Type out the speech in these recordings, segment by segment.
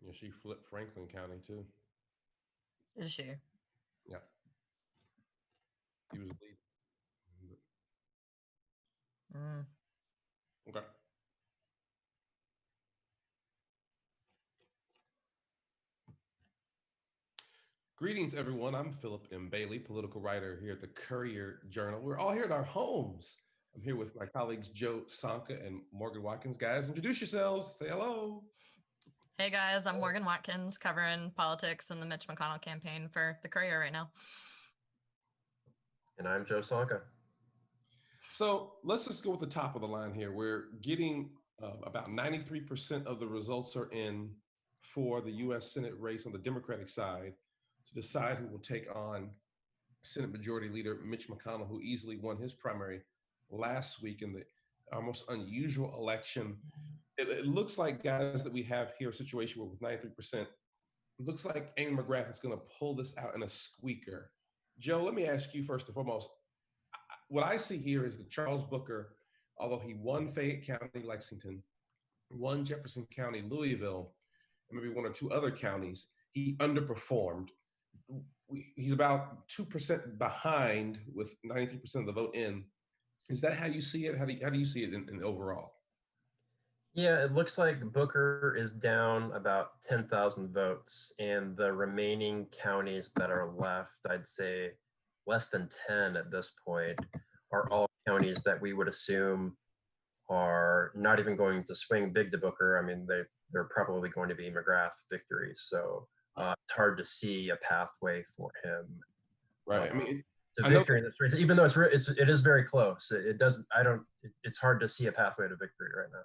Yeah, she flipped Franklin County too. Is she? Yeah, he was leading. Mm. Okay. Greetings, everyone. I'm Philip M. Bailey, political writer here at the Courier Journal. We're all here at our homes. I'm here with my colleagues Joe Sonka and Morgan Watkins. Guys, introduce yourselves. Say hello. Hey guys, I'm Morgan Watkins covering politics and the Mitch McConnell campaign for the Courier right now. And I'm Joe Sonka. So let's just go with the top of the line here. We're getting about 93% of the results are in for the U.S. Senate race on the Democratic side to decide who will take on Senate Majority Leader Mitch McConnell, who easily won his primary last week in the almost unusual election. It looks like, guys, that we have here a situation where with 93%, it looks like Amy McGrath is going to pull this out in a squeaker. Joe, let me ask you first and foremost, what I see here is that Charles Booker, although he won Fayette County, Lexington, won Jefferson County, Louisville, and maybe one or two other counties, he underperformed. He's about 2% behind with 93% of the vote in. Is that how you see it? How do you see it in overall? Yeah, it looks like Booker is down about 10,000 votes, and the remaining counties that are left, I'd say less than 10 at this point, are all counties that we would assume are not even going to swing big to Booker. I mean, they're probably going to be McGrath victories. So it's hard to see a pathway for him. Right. I mean, to I know victory in this race, even though it is very close. It doesn't. I don't. It's hard to see a pathway to victory right now.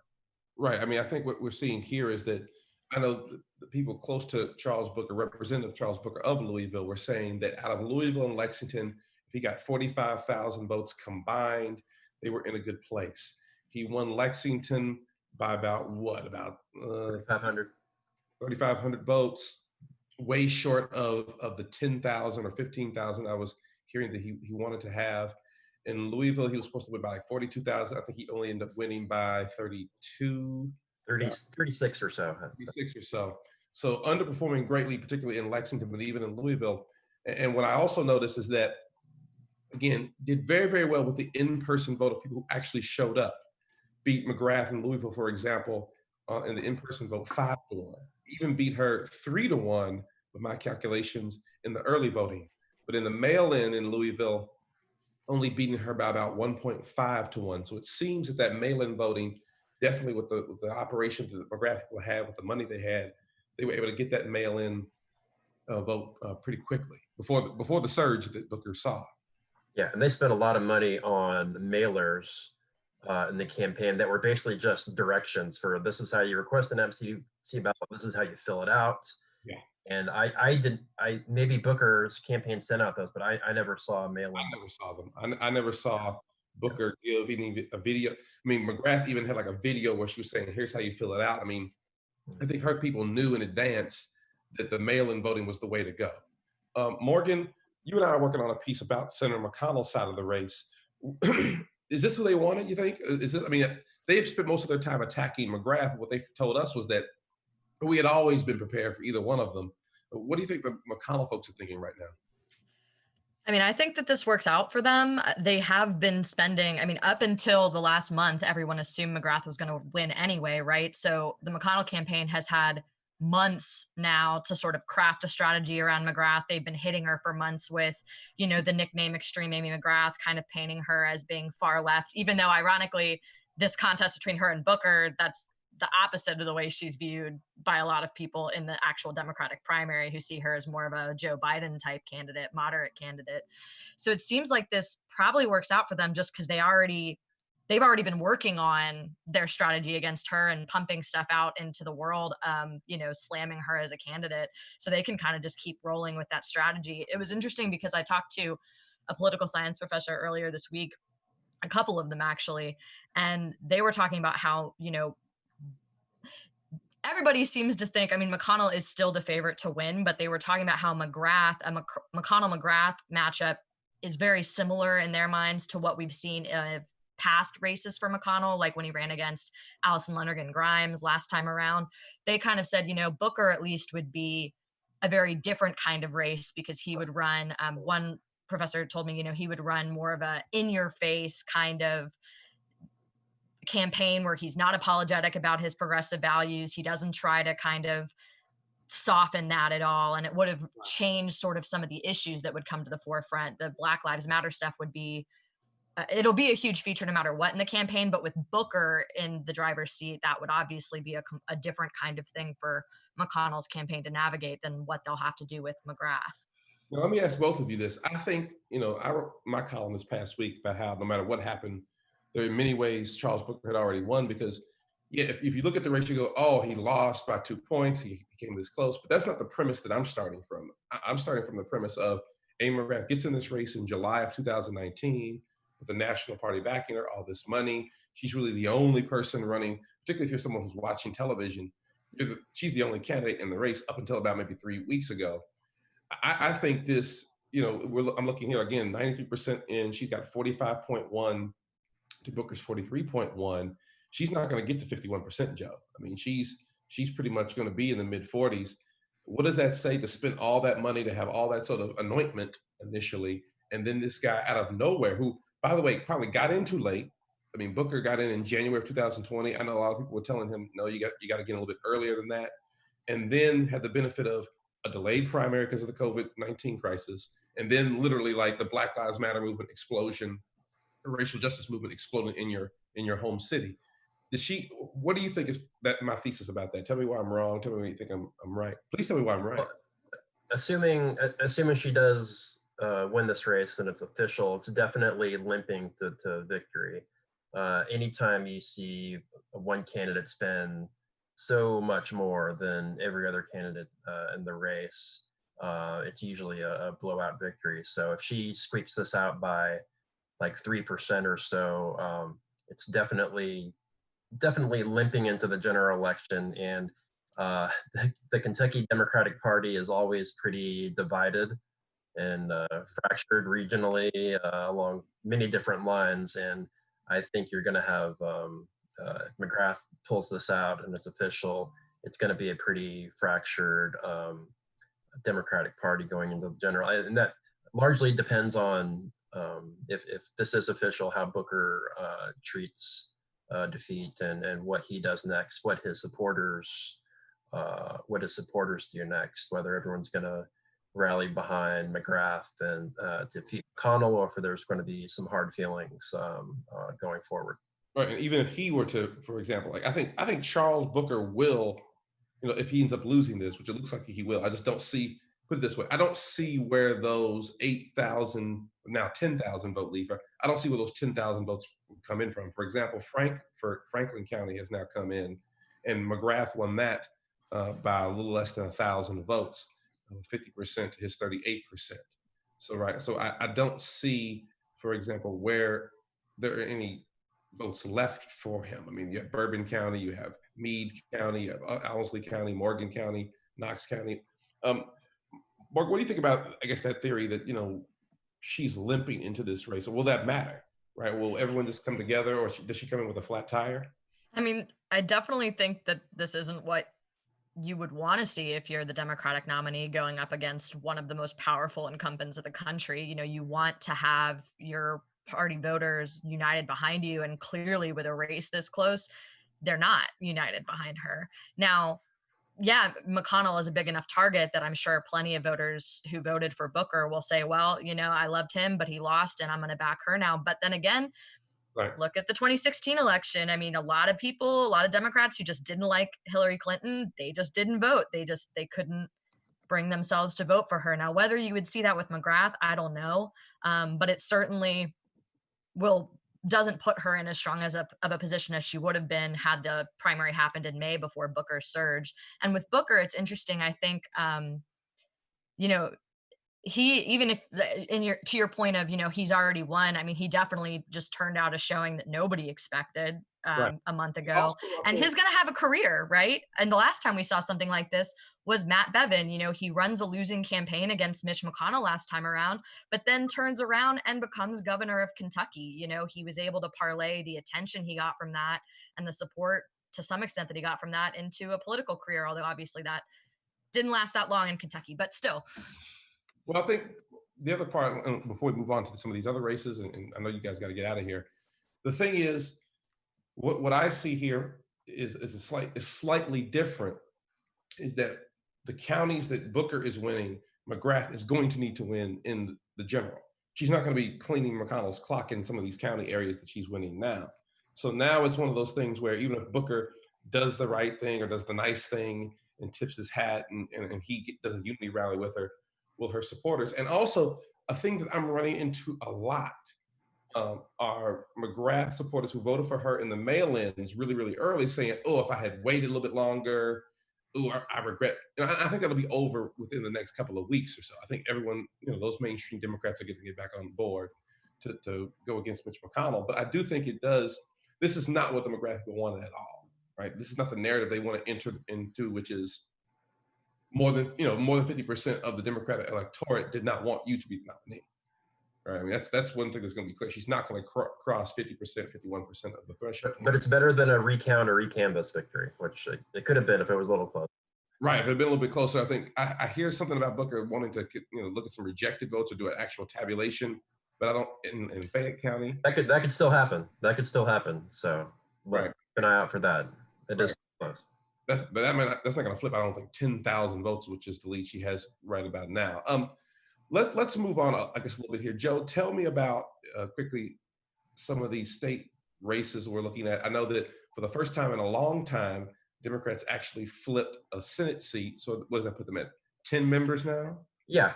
Right. I mean, I think what we're seeing here is that I know the people close to Charles Booker, Representative Charles Booker of Louisville, were saying that out of Louisville and Lexington, if he got 45,000 votes combined, they were in a good place. He won Lexington by about what? About 3,500. 3,500 votes, way short of the 10,000 or 15,000 I was hearing that he wanted to have. In Louisville, he was supposed to win by like 42,000. I think he only ended up winning by 32. 36 or so. 36 or so. So underperforming greatly, particularly in Lexington, but even in Louisville. And what I also noticed is that, again, did very, very well with the in-person vote of people who actually showed up. Beat McGrath in Louisville, for example, in the in-person vote 5-1. Even beat her 3-1 with my calculations in the early voting. But in the mail-in Louisville, only beating her by about 1.5-1. So it seems that mail-in voting, definitely with the operations that McGrath people had, with the money they were able to get that mail-in vote pretty quickly before the surge that Booker saw. Yeah, and they spent a lot of money on mailers in the campaign that were basically just directions for this is how you request an MC ballot, this is how you fill it out. Yeah. And I maybe Booker's campaign sent out those, but I never saw a mail-in. I never saw them. I never saw Booker give any a video. I mean, McGrath even had like a video where she was saying, "Here's how you fill it out." I mean, I think her people knew in advance that the mail-in voting was the way to go. Morgan, you and I are working on a piece about Senator McConnell's side of the race. Is this who they wanted, you think? Is this? I mean, they've spent most of their time attacking McGrath. What they told us was that we had always been prepared for either one of them. What do you think the McConnell folks are thinking right now? I mean, I think that this works out for them. They have been spending, I mean, up until the last month, everyone assumed McGrath was going to win anyway, right? So the McConnell campaign has had months now to sort of craft a strategy around McGrath. They've been hitting her for months with, the nickname Extreme Amy McGrath, kind of painting her as being far left, even though ironically, this contest between her and Booker, that's the opposite of the way she's viewed by a lot of people in the actual Democratic primary, who see her as more of a Joe Biden type candidate, moderate candidate. So it seems like this probably works out for them just because they've already been working on their strategy against her and pumping stuff out into the world, slamming her as a candidate. So they can kind of just keep rolling with that strategy. It was interesting because I talked to a political science professor earlier this week, a couple of them actually, and they were talking about how, everybody seems to think, I mean, McConnell is still the favorite to win, but they were talking about how McConnell-McGrath matchup is very similar in their minds to what we've seen of past races for McConnell, like when he ran against Allison Lonergan Grimes last time around. They kind of said, Booker at least would be a very different kind of race because he would run, one professor told me, he would run more of a in your face kind of campaign where he's not apologetic about his progressive values. He doesn't try to kind of soften that at all. And it would have changed sort of some of the issues that would come to the forefront. The Black Lives Matter stuff would be, it'll be a huge feature no matter what in the campaign. But with Booker in the driver's seat, that would obviously be a different kind of thing for McConnell's campaign to navigate than what they'll have to do with McGrath. Now, let me ask both of you this. I think, I wrote my column this past week about how no matter what happened, there are in many ways Charles Booker had already won because, yeah, if you look at the race, you go, oh, he lost by 2 points. He came this close. But that's not the premise that I'm starting from. I'm starting from the premise of Amy McGrath gets in this race in July of 2019 with the National Party backing her, all this money. She's really the only person running, particularly if you're someone who's watching television. She's the only candidate in the race up until about maybe 3 weeks ago. I think this, I'm looking here again, 93% in. She's got 45.1 to Booker's 43.1. She's not going to get to 51%, Joe. I mean, she's pretty much going to be in the mid 40s. What does that say to spend all that money to have all that sort of anointment initially, and then this guy out of nowhere, who, by the way, probably got in too late. I mean, Booker got in January of 2020. I know a lot of people were telling him, no, you got to get in a little bit earlier than that, and then had the benefit of a delayed primary because of the COVID-19 crisis, and then literally like the Black Lives Matter movement explosion, the racial justice movement exploding in your home city. What do you think is that my thesis about that? Tell me why I'm wrong. Tell me why you think I'm right. Please tell me why I'm right. Well, assuming she does win this race and it's official, it's definitely limping to victory. Anytime you see one candidate spend so much more than every other candidate in the race, it's usually a blowout victory. So if she squeaks this out by like 3% or so, it's definitely limping into the general election. And the Kentucky Democratic Party is always pretty divided and fractured regionally along many different lines. And I think you're going to have, if McGrath pulls this out and it's official, it's going to be a pretty fractured Democratic Party going into the general. And that largely depends on if this is official, how Booker treats defeat and what he does next, what his supporters do next, whether everyone's going to rally behind McGrath and defeat McConnell, or if there's going to be some hard feelings going forward. Right, and even if he were to, for example, like I think Charles Booker will, if he ends up losing this, which it looks like he will. I just don't see. Put it this way: I don't see where those 8,000, now 10,000 vote leave. I don't see where those 10,000 votes come in from. For example, Franklin County has now come in, and McGrath won that by a little less than 1,000 votes, 50% to his 38%. So I don't see, for example, where there are any votes left for him. I mean, you have Bourbon County, you have Meade County, you have Owsley County, Morgan County, Knox County. Mark, what do you think about, I guess, that theory that, she's limping into this race? Or will that matter, right? Will everyone just come together, or does she come in with a flat tire? I mean, I definitely think that this isn't what you would want to see if you're the Democratic nominee going up against one of the most powerful incumbents of the country. You want to have your party voters united behind you, and clearly with a race this close, they're not united behind her. Now, yeah, McConnell is a big enough target that I'm sure plenty of voters who voted for Booker will say, well, I loved him, but he lost and I'm going to back her now. But then again, Right. look at the 2016 election. I mean, a lot of Democrats who just didn't like Hillary Clinton, they just didn't vote. They couldn't bring themselves to vote for her. Now, whether you would see that with McGrath, I don't know. But it certainly doesn't put her in as strong of a position as she would have been had the primary happened in May before Booker surged. And with Booker, it's interesting. I think, even if to your point of, he's already won. I mean, he definitely just turned out a showing that nobody expected Right. a month ago, Also, I and think, he's going to have a career, right? And the last time we saw something like this was Matt Bevin. He runs a losing campaign against Mitch McConnell last time around, but then turns around and becomes governor of Kentucky. He was able to parlay the attention he got from that and the support to some extent that he got from that into a political career, although obviously that didn't last that long in Kentucky, but still. well, I think the other part, before we move on to some of these other races, and I know you guys got to get out of here. The thing is, what I see here is slightly different. Is that the counties that Booker is winning, McGrath is going to need to win in the general. She's not going to be cleaning McConnell's clock in some of these county areas that she's winning now. So now it's one of those things where even if Booker does the right thing or does the nice thing and tips his hat and he does a unity rally with her supporters. And also a thing that I'm running into a lot are McGrath supporters who voted for her in the mail-ins really, really early saying, oh, if I had waited a little bit longer, I regret. I think that'll be over within the next couple of weeks or so. I think everyone, those mainstream Democrats are going to get back on board to go against Mitch McConnell. But I do think it does. This is not what the McGrath people wanted at all, right? This is not the narrative they want to enter into, which is more than 50% of the Democratic electorate did not want you to be the nominee. Right. I mean, that's one thing that's going to be clear. She's not going to cross 50%, 51% of the threshold. But it's better than a recount or recanvass victory, which it could have been if it was a little close. Right. If it had been a little bit closer, I think I hear something about Booker wanting to look at some rejected votes or do an actual tabulation, but I don't in Fayette County. That could still happen. That could still happen. So right. Keep an eye out for that. It is close. That's not going to flip. I don't think 10,000 votes, which is the lead she has right about now. Let's move on, I guess, a little bit here. Joe, tell me about quickly some of these state races we're looking at. I know that for the first time in a long time, Democrats actually flipped a Senate seat. So what does that put them at? 10 members now? Yeah,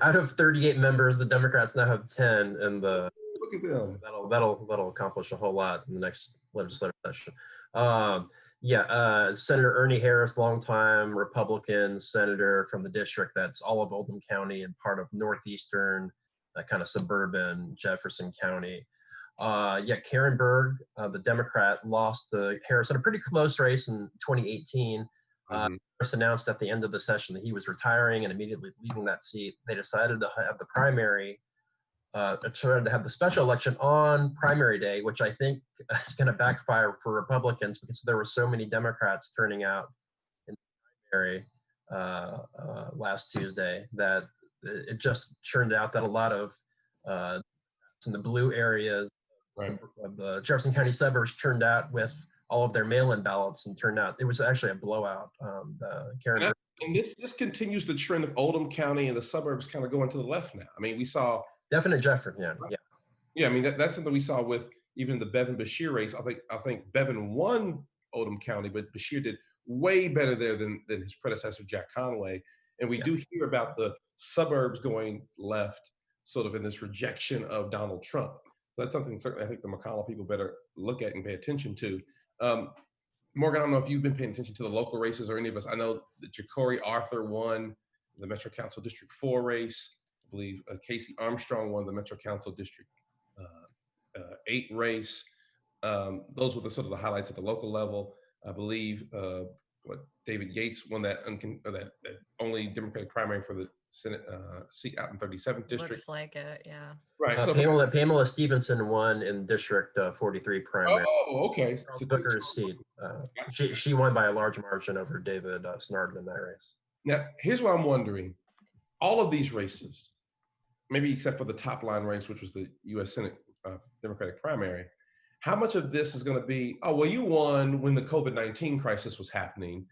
out of 38 members, the Democrats now have 10, and look at them. That'll accomplish a whole lot in the next legislative session. Senator Ernie Harris, longtime Republican senator from the district that's all of Oldham County and part of northeastern, kind of suburban Jefferson County. Karen Berg, the Democrat, lost to Harris in a pretty close race in 2018. Harris announced at the end of the session that he was retiring and immediately leaving that seat. They decided to have the primary, to have the special election on primary day, which I think is going to backfire for Republicans because there were so many Democrats turning out in the primary last Tuesday that it just turned out that a lot of in the blue areas of the Jefferson County suburbs turned out with all of their mail-in ballots, and turned out it was actually a blowout. And this continues the trend of Oldham County and the suburbs kind of going to the left now. I mean, we saw definite Jefferson, yeah. I mean, that's something we saw with even the Bevin Bashir race. I think Bevin won Oldham County, but Bashir did way better there than his predecessor Jack Conway. And we do hear about the suburbs going left, sort of in this rejection of Donald Trump. So that's something certainly I think the McConnell people better look at and pay attention to. Morgan, I don't know if you've been paying attention to the local races or any of us. I know that Ja'Cory Arthur won the Metro Council District 4 race. I believe Casey Armstrong won the Metro Council District 8 race. Those were the sort of the highlights at the local level. I believe David Yates won that only Democratic primary for the Senate seat out in 37th district. Looks like it, yeah. Right. So Pamela Stevenson won in District 43 primary. Oh, okay. Booker's seat. She won by a large margin over David Snarden in that race. Now, here's what I'm wondering. All of these races, maybe except for the top line race, which was the U.S. Senate Democratic primary, how much of this is going to be, oh, well, you won when the COVID-19 crisis was happening.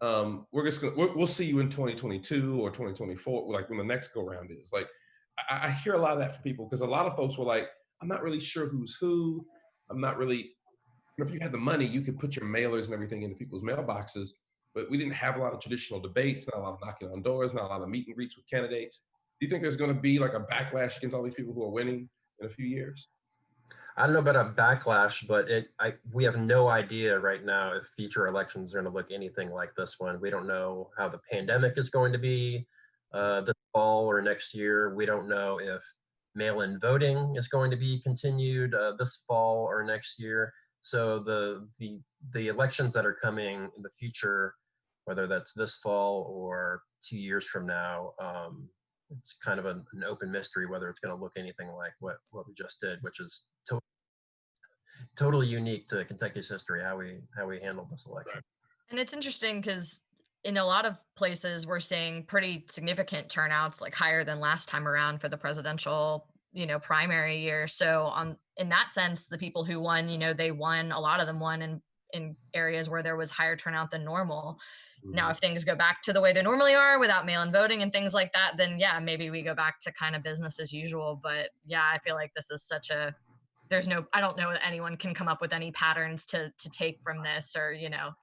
We'll see you in 2022 or 2024, like when the next go round is. Like, I hear a lot of that from people because a lot of folks were like, I'm not really sure who's who. I'm not really, if you had the money, you could put your mailers and everything into people's mailboxes, but we didn't have a lot of traditional debates, not a lot of knocking on doors, not a lot of meet and greets with candidates. Do you think there's going to be like a backlash against all these people who are winning in a few years? I don't know about a backlash, but we have no idea right now if future elections are going to look anything like this one. We don't know how the pandemic is going to be this fall or next year. We don't know if mail-in voting is going to be continued this fall or next year. So the elections that are coming in the future, whether that's this fall or 2 years from now, it's kind of an open mystery whether it's going to look anything like what we just did, which is totally unique to Kentucky's history, how we handled this election. And it's interesting because in a lot of places we're seeing pretty significant turnouts, like higher than last time around for the presidential, primary year. So on in that sense, the people who won, they won, a lot of them won in areas where there was higher turnout than normal. Now, if things go back to the way they normally are without mail-in voting and things like that, then yeah, maybe we go back to kind of business as usual. But yeah, I feel like this is such a I don't know that anyone can come up with any patterns to take from this, or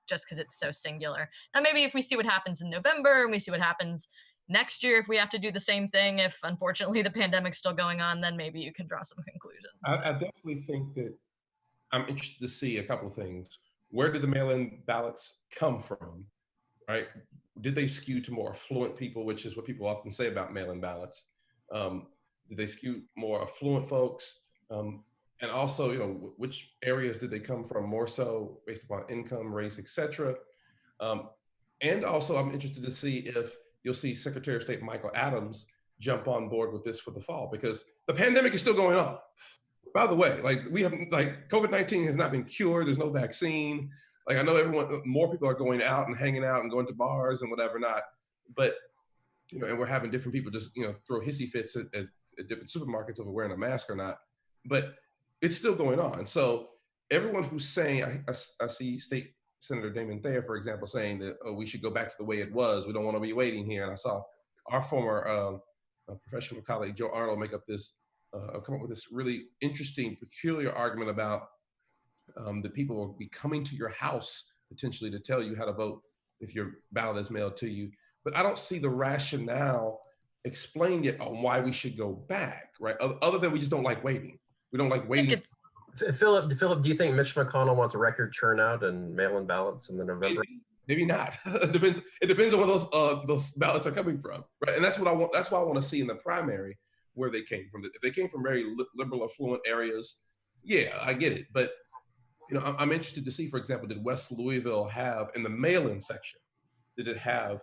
just because it's so singular. Now maybe if we see what happens in November and we see what happens next year, if we have to do the same thing, if unfortunately the pandemic's still going on, then maybe you can draw some conclusions. I definitely think that I'm interested to see a couple of things. Where did the mail-in ballots come from, right? Did they skew to more affluent people, which is what people often say about mail-in ballots? Did they skew more affluent folks? And also, which areas did they come from more so based upon income, race, et cetera? And also, I'm interested to see if you'll see Secretary of State Michael Adams jump on board with this for the fall, because the pandemic is still going on. By the way, COVID-19 has not been cured. There's no vaccine. Like, I know more people are going out and hanging out and going to bars and whatever not, but and we're having different people just throw hissy fits at different supermarkets over wearing a mask or not, but it's still going on. So everyone who's saying, I see State Senator Damon Thayer, for example, saying that we should go back to the way it was. We don't want to be waiting here. And I saw our former professional colleague Joe Arnold come up with this really interesting, peculiar argument about that people will be coming to your house potentially to tell you how to vote if your ballot is mailed to you. But I don't see the rationale explained yet on why we should go back, right? Other than we just don't like waiting. We don't like waiting. Philip, do you think Mitch McConnell wants a record turnout and mail-in ballots in the November? Maybe not. It depends on where those ballots are coming from, right? And that's what I want. That's why I want to see in the primary where they came from. If they came from very liberal, affluent areas, yeah, I get it. But I'm interested to see, for example, did West Louisville have in the mail-in section? Did it have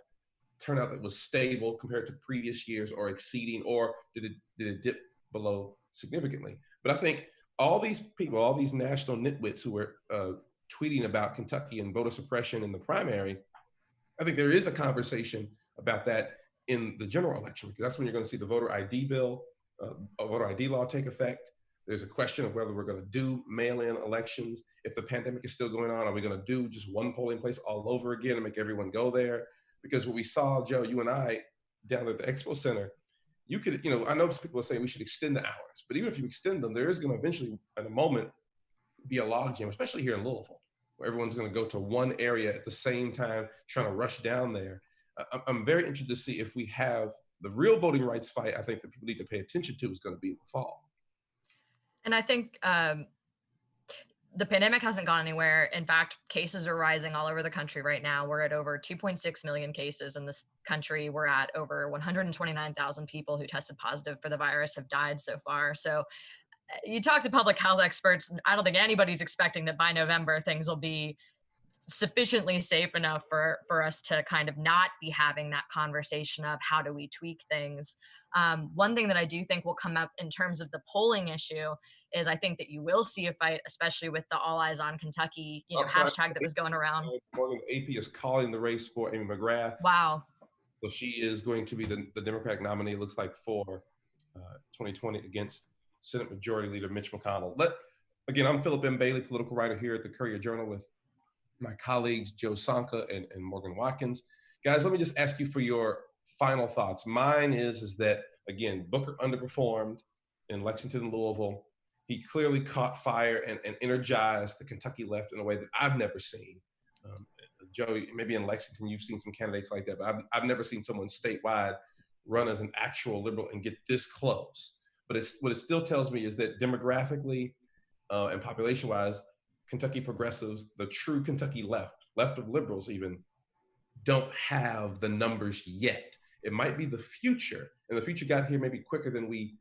turnout that was stable compared to previous years, or exceeding, or did it dip below significantly? But I think all these people, all these national nitwits who were tweeting about Kentucky and voter suppression in the primary, I think there is a conversation about that in the general election, because that's when you're going to see the voter ID bill, a voter ID law take effect. There's a question of whether we're going to do mail-in elections. If the pandemic is still going on, are we going to do just one polling place all over again and make everyone go there? Because what we saw, Joe, you and I, down at the Expo Center, you could, I know people are saying we should extend the hours, but even if you extend them, there is going to eventually, at a moment, be a logjam, especially here in Louisville, where everyone's going to go to one area at the same time, trying to rush down there. I'm very interested to see if we have the real voting rights fight. I think that people need to pay attention to is going to be in the fall. And I think the pandemic hasn't gone anywhere. In fact, cases are rising all over the country right now. We're at over 2.6 million cases in this country. We're at over 129,000 people who tested positive for the virus have died so far. So you talk to public health experts, I don't think anybody's expecting that by November things will be sufficiently safe enough for us to kind of not be having that conversation of how do we tweak things. One thing that I do think will come up in terms of the polling issue is I think that you will see a fight, especially with the All Eyes on Kentucky, hashtag that was going around. Morgan, AP is calling the race for Amy McGrath. Wow. So she is going to be the Democratic nominee, looks like, for 2020 against Senate Majority Leader Mitch McConnell. Again, I'm Philip M. Bailey, political writer here at the Courier Journal with my colleagues, Joe Sonka and Morgan Watkins. Guys, let me just ask you for your final thoughts. Mine is that, again, Booker underperformed in Lexington and Louisville. He clearly caught fire and energized the Kentucky left in a way that I've never seen. Joe, maybe in Lexington you've seen some candidates like that, but I've never seen someone statewide run as an actual liberal and get this close. But what it still tells me is that demographically and population-wise, Kentucky progressives, the true Kentucky left of liberals even, don't have the numbers yet. It might be the future, and the future got here maybe quicker than we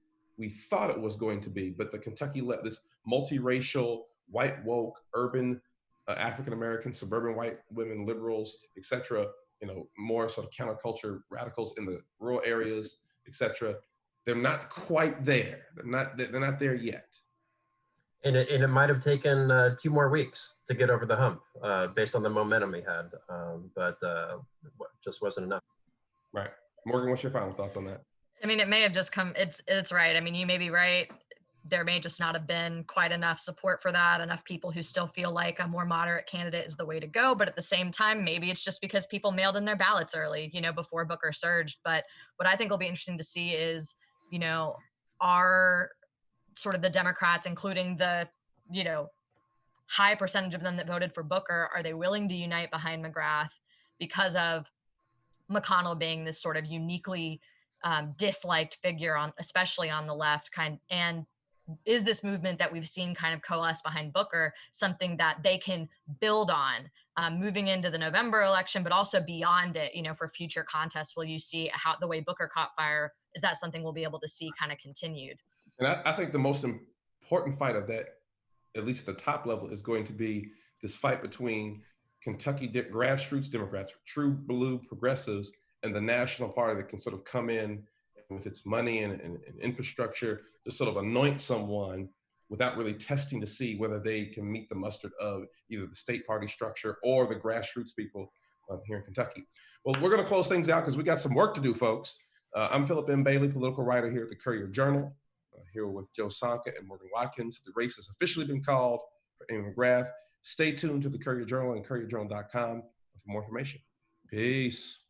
thought it was going to be. But the Kentucky left, this multiracial, white woke, urban, African American, suburban white women, liberals, etc. More sort of counterculture radicals in the rural areas, etc. They're not quite there. They're not there yet. And it might have taken 2 more weeks to get over the hump based on the momentum he had, but just wasn't enough. Right. Morgan, what's your final thoughts on that? I mean, it may have just come, it's right. I mean, you may be right. There may just not have been quite enough support for that, enough people who still feel like a more moderate candidate is the way to go. But at the same time, maybe it's just because people mailed in their ballots early, before Booker surged. But what I think will be interesting to see is, are sort of the Democrats, including the, high percentage of them that voted for Booker, are they willing to unite behind McGrath because of McConnell being this sort of uniquely disliked figure especially on the left and is this movement that we've seen kind of coalesce behind Booker something that they can build on moving into the November election, but also beyond it, for future contests? Will you see how the way Booker caught fire? Is that something we'll be able to see kind of continued? And I think the most important fight of that, at least at the top level, is going to be this fight between Kentucky grassroots Democrats, true blue progressives, and the national party that can sort of come in with its money and infrastructure to sort of anoint someone without really testing to see whether they can meet the mustard of either the state party structure or the grassroots people here in Kentucky. Well, we're going to close things out because we got some work to do, folks. I'm Philip M. Bailey, political writer here at the Courier Journal, here with Joe Sonka and Morgan Watkins. The race has officially been called for Amy McGrath. Stay tuned to the Courier Journal and courierjournal.com for more information. Peace.